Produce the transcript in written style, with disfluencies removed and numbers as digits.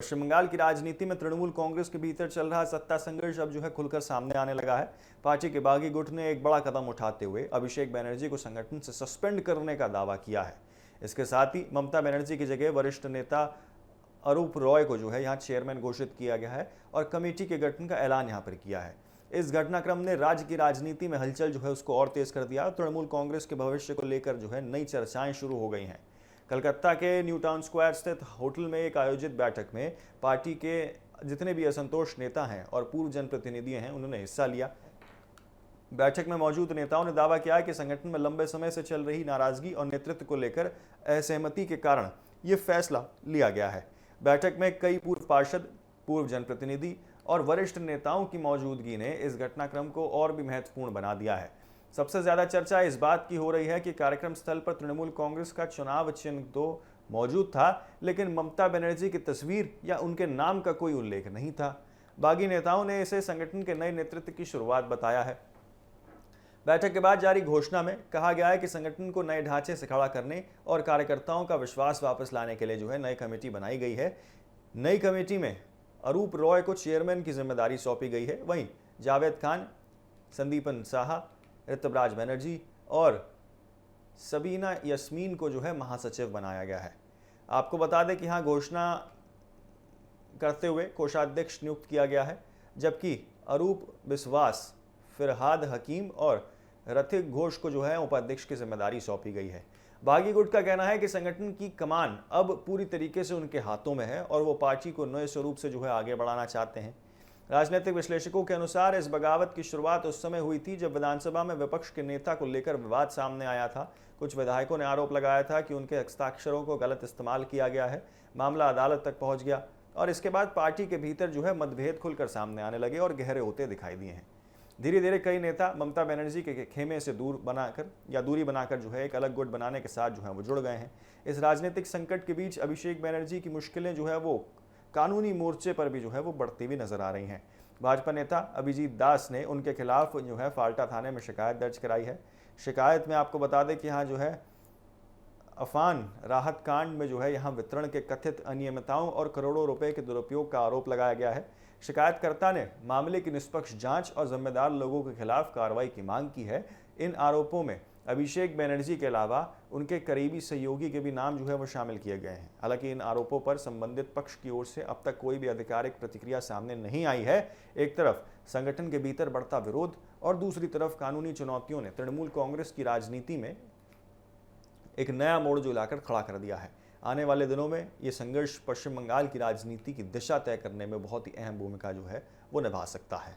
पश्चिम बंगाल की राजनीति में तृणमूल कांग्रेस के भीतर चल रहा सत्ता संघर्ष अब खुलकर सामने आने लगा है। पार्टी के बागी गुट ने एक बड़ा कदम उठाते हुए अभिषेक बनर्जी को संगठन से सस्पेंड करने का दावा किया है। इसके साथ ही ममता बनर्जी की जगह वरिष्ठ नेता अरूप रॉय को यहाँ चेयरमैन घोषित किया गया है और कमेटी के गठन का ऐलान यहाँ पर किया है। इस घटनाक्रम ने राज्य की राजनीति में हलचल उसको और तेज कर दिया। तृणमूल कांग्रेस के भविष्य को लेकर नई चर्चाएं शुरू हो गई हैं। कलकत्ता के न्यू टाउन स्क्वायर स्थित होटल में एक आयोजित बैठक में पार्टी के जितने भी असंतोष नेता हैं और पूर्व जनप्रतिनिधि हैं उन्होंने हिस्सा लिया। बैठक में मौजूद नेताओं ने दावा किया कि संगठन में लंबे समय से चल रही नाराजगी और नेतृत्व को लेकर असहमति के कारण ये फैसला लिया गया है। बैठक में कई पूर्व पार्षद, पूर्व जनप्रतिनिधि और वरिष्ठ नेताओं की मौजूदगी ने इस घटनाक्रम को और भी महत्वपूर्ण बना दिया है। सबसे ज्यादा चर्चा इस बात की हो रही है कि कार्यक्रम स्थल पर तृणमूल कांग्रेस का चुनाव चिन्ह तो मौजूद था, लेकिन ममता बनर्जी की तस्वीर या उनके नाम का कोई उल्लेख नहीं था। बागी नेताओं ने इसे संगठन के नए नेतृत्व की शुरुआत बताया है। बैठक के बाद जारी घोषणा में कहा गया है कि संगठन को नए ढांचे से खड़ा करने और कार्यकर्ताओं का विश्वास वापस लाने के लिए नई कमेटी बनाई गई है। नई कमेटी में अरूप रॉय को चेयरमैन की जिम्मेदारी सौंपी गई है। वहीं जावेद खान, संदीपन साहा, ऋतुराज बनर्जी और सबीना यास्मीन को महासचिव बनाया गया है। आपको बता दें कि यहाँ घोषणा करते हुए कोषाध्यक्ष नियुक्त किया गया है, जबकि अरूप बिस्वास, फिरहाद हकीम और रथिक घोष को उपाध्यक्ष की जिम्मेदारी सौंपी गई है। बागी गुट का कहना है कि संगठन की कमान अब पूरी तरीके से उनके हाथों में है और वो पार्टी को नए स्वरूप से आगे बढ़ाना चाहते हैं। राजनीतिक विश्लेषकों के अनुसार इस बगावत की शुरुआत उस समय हुई थी जब विधानसभा में विपक्ष के नेता को लेकर विवाद सामने आया था। कुछ विधायकों ने आरोप लगाया था कि उनके हस्ताक्षरों को गलत इस्तेमाल किया गया है। मामला अदालत तक पहुंच गया और इसके बाद पार्टी के भीतर मतभेद खुलकर सामने आने लगे और गहरे होते दिखाई दिए हैं। धीरे धीरे कई नेता ममता बनर्जी के खेमे से दूरी बनाकर एक अलग गुट बनाने के साथ वो जुड़ गए हैं। इस राजनीतिक संकट के बीच अभिषेक बनर्जी की मुश्किलें वो कानूनी मोर्चे पर भी वो बढ़ती हुई नजर आ रही हैं। भाजपा नेता अभिजीत दास ने उनके खिलाफ फाल्टा थाने में शिकायत दर्ज कराई है। शिकायत में आपको बता दें कि यहाँ अफान राहत कांड में यहाँ वितरण के कथित अनियमितताओं और करोड़ों रुपए के दुरुपयोग का आरोप लगाया गया है। शिकायतकर्ता ने मामले की निष्पक्ष जांच और जिम्मेदार लोगों के खिलाफ कार्रवाई की मांग की है। इन आरोपों में अभिषेक बनर्जी के अलावा उनके करीबी सहयोगी के भी नाम वो शामिल किए गए हैं। हालांकि इन आरोपों पर संबंधित पक्ष की ओर से अब तक कोई भी आधिकारिक प्रतिक्रिया सामने नहीं आई है। एक तरफ संगठन के भीतर बढ़ता विरोध और दूसरी तरफ कानूनी चुनौतियों ने तृणमूल कांग्रेस की राजनीति में एक नया मोड़ लाकर खड़ा कर दिया है। आने वाले दिनों में ये संघर्ष पश्चिम बंगाल की राजनीति की दिशा तय करने में बहुत ही अहम भूमिका वो निभा सकता है।